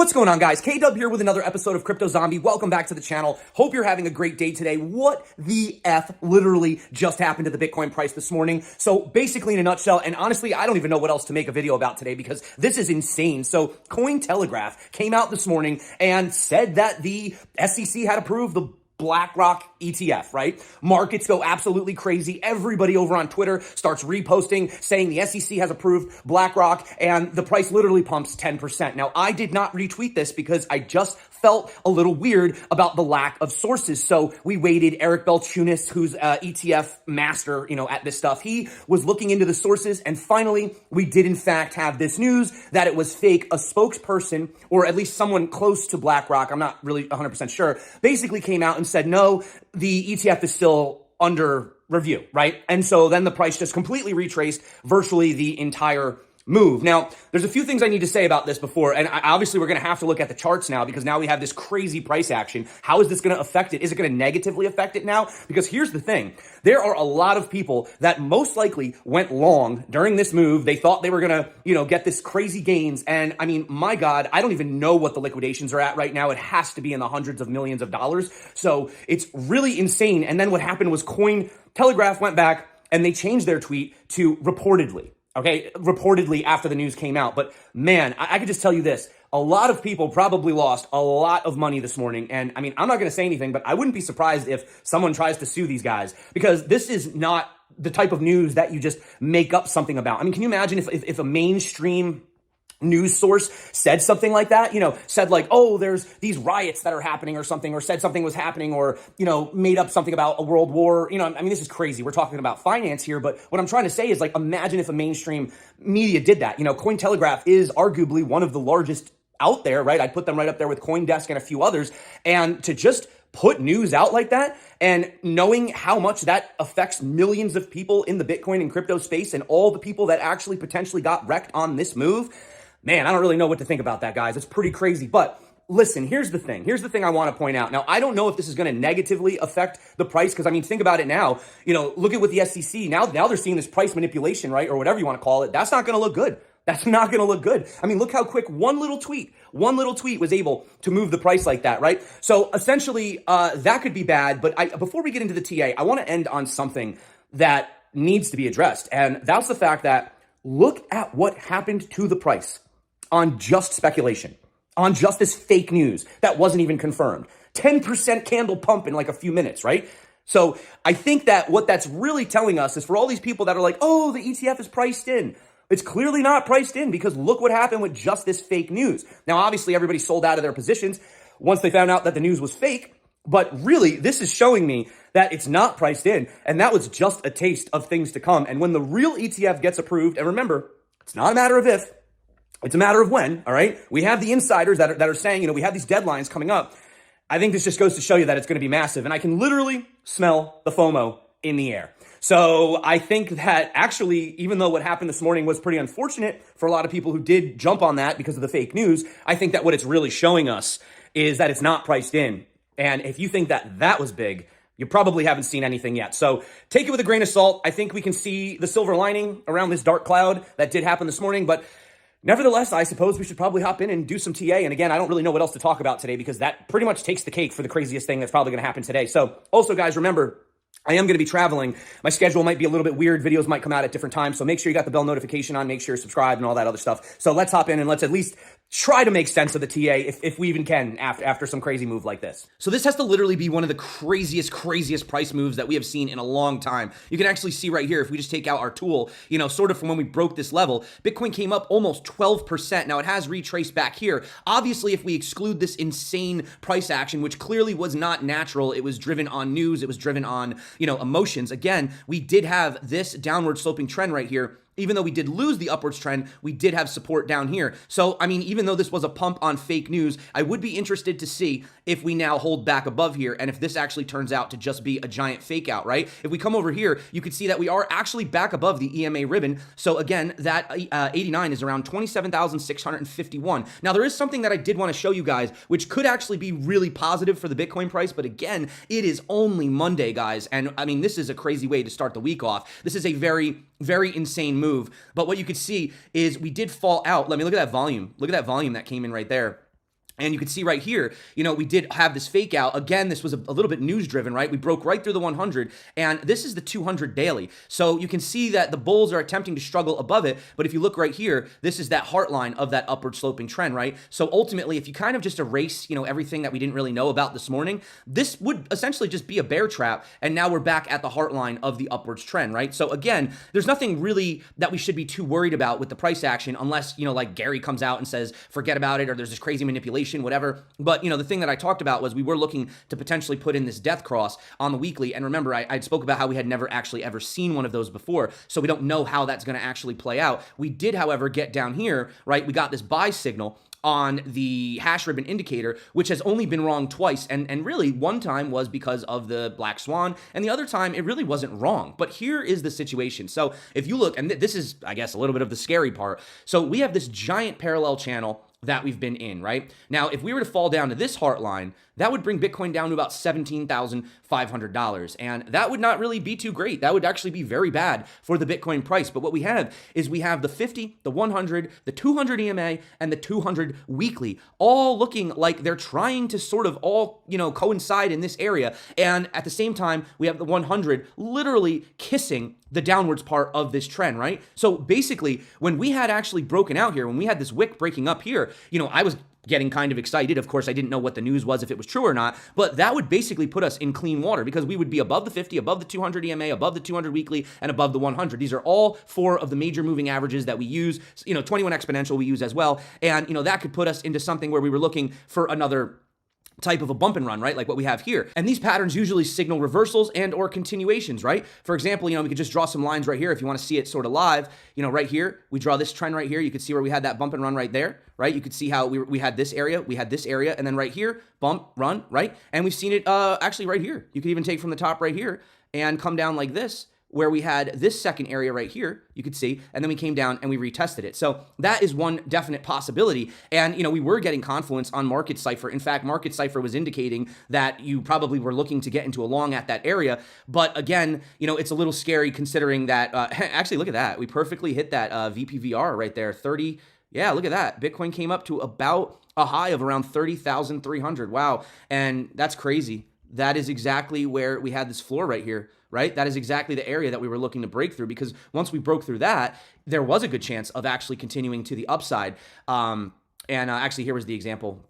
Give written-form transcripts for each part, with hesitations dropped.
What's going on, guys? K-Dub here with another episode of Crypto Zombie. Welcome back to the channel. Hope you're having a great day today. What the F literally just happened to the Bitcoin price this morning? So basically, in a nutshell, and honestly, I don't even know what else to make a video about today because this is insane. So Cointelegraph came out this morning and said that the SEC had approved the Blackrock ETF, right? Markets go absolutely crazy. Everybody over on Twitter starts reposting saying the SEC has approved Blackrock and the price literally pumps 10%. Now, I did not retweet this because I just felt a little weird about the lack of sources. So we waited. Eric Belchunas, who's ETF master, at this stuff, he was looking into the sources. And finally, we did in fact have this news that it was fake. A spokesperson, or at least someone close to BlackRock, I'm not really 100% sure, basically came out and said, no, the ETF is still under review, right? And so then the price just completely retraced virtually the entire move. Now, there's a few things I need to say about this before, and obviously we're going to have to look at the charts now because now we have this crazy price action. How is this going to affect it? Is it going to negatively affect it now? Because here's the thing. There are a lot of people that most likely went long during this move. They thought they were going to, get this crazy gains. And I mean, my God, I don't even know what the liquidations are at right now. It has to be in the hundreds of millions of dollars. So it's really insane. And then what happened was Cointelegraph went back and they changed their tweet to reportedly. Okay, reportedly after the news came out. But man, I could just tell you this. A lot of people probably lost a lot of money this morning. And I mean, I'm not going to say anything, but I wouldn't be surprised if someone tries to sue these guys because this is not the type of news that you just make up something about. I mean, can you imagine if a mainstream news source said something like that, said like, oh, there's these riots that are happening or something, or said something was happening, or, made up something about a world war. I mean, this is crazy. We're talking about finance here, but what I'm trying to say is like, imagine if a mainstream media did that. Cointelegraph is arguably one of the largest out there, right? I'd put them right up there with CoinDesk and a few others. And to just put news out like that and knowing how much that affects millions of people in the Bitcoin and crypto space and all the people that actually potentially got wrecked on this move, man, I don't really know what to think about that, guys. It's pretty crazy. But listen, here's the thing. Here's the thing I want to point out. Now, I don't know if this is going to negatively affect the price because, I mean, think about it now. Look at what the SEC, now they're seeing this price manipulation, right, or whatever you want to call it. That's not going to look good. That's not going to look good. I mean, look how quick one little tweet was able to move the price like that, right? So essentially, that could be bad. But before we get into the TA, I want to end on something that needs to be addressed. And that's the fact that look at what happened to the price on just speculation, on just this fake news that wasn't even confirmed. 10% candle pump in like a few minutes, right? So I think that what that's really telling us is for all these people that are like, oh, the ETF is priced in. It's clearly not priced in because look what happened with just this fake news. Now, obviously, everybody sold out of their positions once they found out that the news was fake. But really, this is showing me that it's not priced in. And that was just a taste of things to come. And when the real ETF gets approved, and remember, it's not a matter of if, it's a matter of when, all right? We have the insiders that are saying, we have these deadlines coming up. I think this just goes to show you that it's going to be massive. And I can literally smell the FOMO in the air. So I think that actually, even though what happened this morning was pretty unfortunate for a lot of people who did jump on that because of the fake news, I think that what it's really showing us is that it's not priced in. And if you think that was big, you probably haven't seen anything yet. So take it with a grain of salt. I think we can see the silver lining around this dark cloud that did happen this morning. But nevertheless, I suppose we should probably hop in and do some TA. And again, I don't really know what else to talk about today because that pretty much takes the cake for the craziest thing that's probably going to happen today. So also, guys, remember, I am going to be traveling. My schedule might be a little bit weird. Videos might come out at different times. So make sure you got the bell notification on. Make sure you're subscribed and all that other stuff. So let's hop in and let's at least try to make sense of the TA if we even can after some crazy move like this. So this has to literally be one of the craziest price moves that we have seen in a long time. You can actually see right here, if we just take out our tool, sort of from when we broke this level, Bitcoin came up almost 12%. Now it has retraced back here. Obviously, if we exclude this insane price action, which clearly was not natural, it was driven on news, it was driven on, emotions. Again, we did have this downward sloping trend right here. Even though we did lose the upwards trend, we did have support down here. So, I mean, even though this was a pump on fake news, I would be interested to see if we now hold back above here and if this actually turns out to just be a giant fake out, right? If we come over here, you can see that we are actually back above the EMA ribbon. So again, that 89 is around 27,651. Now, there is something that I did want to show you guys, which could actually be really positive for the Bitcoin price. But again, it is only Monday, guys. And I mean, this is a crazy way to start the week off. This is a very insane move. But what you could see is we did fall out. Let me look at that volume. Look at that volume that came in right there. And you can see right here, we did have this fake out. Again, this was a little bit news driven, right? We broke right through the 100, and this is the 200 daily. So you can see that the bulls are attempting to struggle above it. But if you look right here, this is that heart line of that upward sloping trend, right? So ultimately, if you kind of just erase, everything that we didn't really know about this morning, this would essentially just be a bear trap. And now we're back at the heart line of the upwards trend, right? So again, there's nothing really that we should be too worried about with the price action unless, like Gary comes out and says, forget about it, or there's this crazy manipulation, whatever. But, the thing that I talked about was we were looking to potentially put in this death cross on the weekly. And remember, I spoke about how we had never actually ever seen one of those before. So we don't know how that's going to actually play out. We did, however, get down here, right? We got this buy signal on the hash ribbon indicator, which has only been wrong twice. And really, one time was because of the black swan, and the other time it really wasn't wrong. But here is the situation. So if you look, and this is, I guess, a little bit of the scary part. So we have this giant parallel channel that we've been in, right? Now, if we were to fall down to this heart line, that would bring Bitcoin down to about $17,500. And that would not really be too great. That would actually be very bad for the Bitcoin price. But what we have is we have the 50, the 100, the 200 EMA, and the 200 weekly, all looking like they're trying to sort of all, coincide in this area. And at the same time, we have the 100 literally kissing the downwards part of this trend, right? So basically, when we had actually broken out here, when we had this wick breaking up here, I was getting kind of excited. Of course, I didn't know what the news was, if it was true or not, but that would basically put us in clean water because we would be above the 50, above the 200 EMA, above the 200 weekly, and above the 100. These are all four of the major moving averages that we use. 21 exponential we use as well. And, that could put us into something where we were looking for another type of a bump and run, right? Like what we have here. And these patterns usually signal reversals and or continuations, right? For example, we could just draw some lines right here if you want to see it sort of live. Right here, we draw this trend right here. You could see where we had that bump and run right there, right? You could see how we had this area, and then right here, bump, run, right? And we've seen it actually right here. You could even take from the top right here and come down like this, where we had this second area right here, you could see, and then we came down and we retested it. So that is one definite possibility. And, we were getting confluence on Market Cipher. In fact, Market Cipher was indicating that you probably were looking to get into a long at that area. But again, it's a little scary considering that, actually, look at that. We perfectly hit that VPVR right there, 30. Yeah, look at that. Bitcoin came up to about a high of around 30,300. Wow. And that's crazy. That is exactly where we had this floor right here, right? That is exactly the area that we were looking to break through, because once we broke through that, there was a good chance of actually continuing to the upside. Actually, here was the example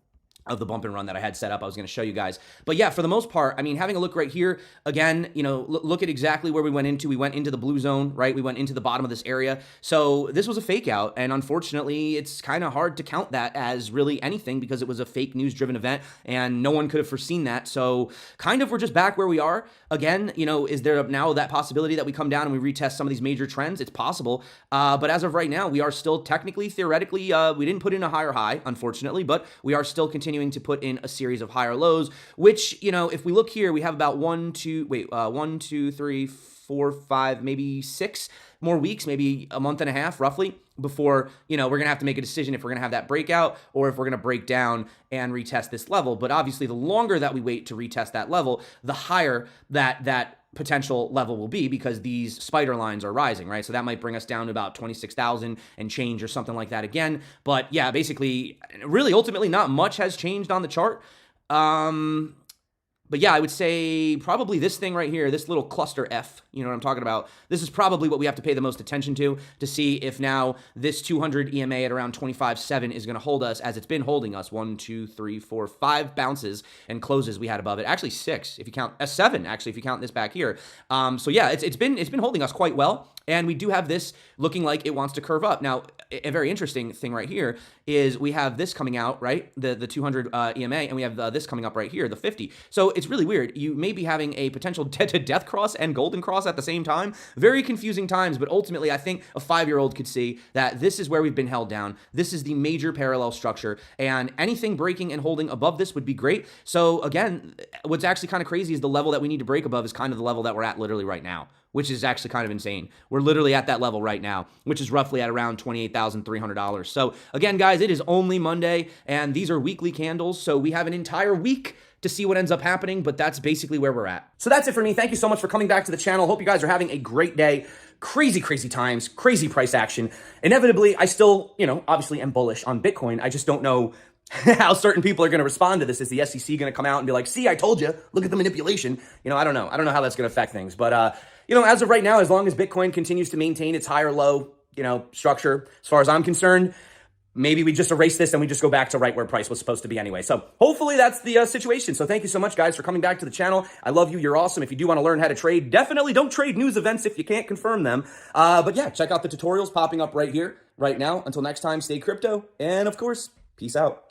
of the bump and run that I had set up. I was going to show you guys. But yeah, for the most part, having a look right here, again, look at exactly where we went into. We went into the blue zone, right? We went into the bottom of this area. So this was a fake out. And unfortunately, it's kind of hard to count that as really anything because it was a fake news driven event and no one could have foreseen that. So kind of we're just back where we are. Again, is there now that possibility that we come down and we retest some of these major trends? It's possible. But as of right now, we are still technically, theoretically, we didn't put in a higher high, unfortunately, but we are still continuing to put in a series of higher lows, which, if we look here, we have about 1, 2, 3, 4, 5, maybe 6 more weeks, maybe a month and a half roughly before, we're going to have to make a decision if we're going to have that breakout or if we're going to break down and retest this level. But obviously, the longer that we wait to retest that level, the higher that potential level will be, because these spider lines are rising, right? So that might bring us down to about 26,000 and change or something like that again. But yeah, basically, really, ultimately, not much has changed on the chart. But yeah, I would say probably this thing right here, this little cluster F, you know what I'm talking about? This is probably what we have to pay the most attention to see if now this 200 EMA at around 25.7 is going to hold us as it's been holding us. 1, 2, 3, 4, 5 bounces and closes we had above it. Actually 6 if you count, 7 actually if you count this back here. So yeah, it's been holding us quite well. And we do have this looking like it wants to curve up. Now, a very interesting thing right here is we have this coming out, right? The 200 EMA, and we have this coming up right here, the 50. So it's really weird. You may be having a potential death cross and golden cross at the same time. Very confusing times, but ultimately I think a 5-year-old could see that this is where we've been held down. This is the major parallel structure, and anything breaking and holding above this would be great. So again, what's actually kind of crazy is the level that we need to break above is kind of the level that we're at literally right now, which is actually kind of insane. We're literally at that level right now, which is roughly at around $28,300. So again, guys, it is only Monday, and these are weekly candles, so we have an entire week to see what ends up happening, but that's basically where we're at. So that's it for me. Thank you so much for coming back to the channel. Hope you guys are having a great day. Crazy, crazy times, crazy price action. Inevitably, I still, obviously am bullish on Bitcoin. I just don't know how certain people are going to respond to this. Is the SEC going to come out and be like, see, I told you, look at the manipulation? I don't know. I don't know how that's going to affect things. But, as of right now, as long as Bitcoin continues to maintain its high or low, structure, as far as I'm concerned, maybe we just erase this and we just go back to right where price was supposed to be anyway. So hopefully that's the situation. So thank you so much, guys, for coming back to the channel. I love you. You're awesome. If you do want to learn how to trade, definitely don't trade news events if you can't confirm them. But yeah, check out the tutorials popping up right here, right now. Until next time, stay crypto. And of course, peace out.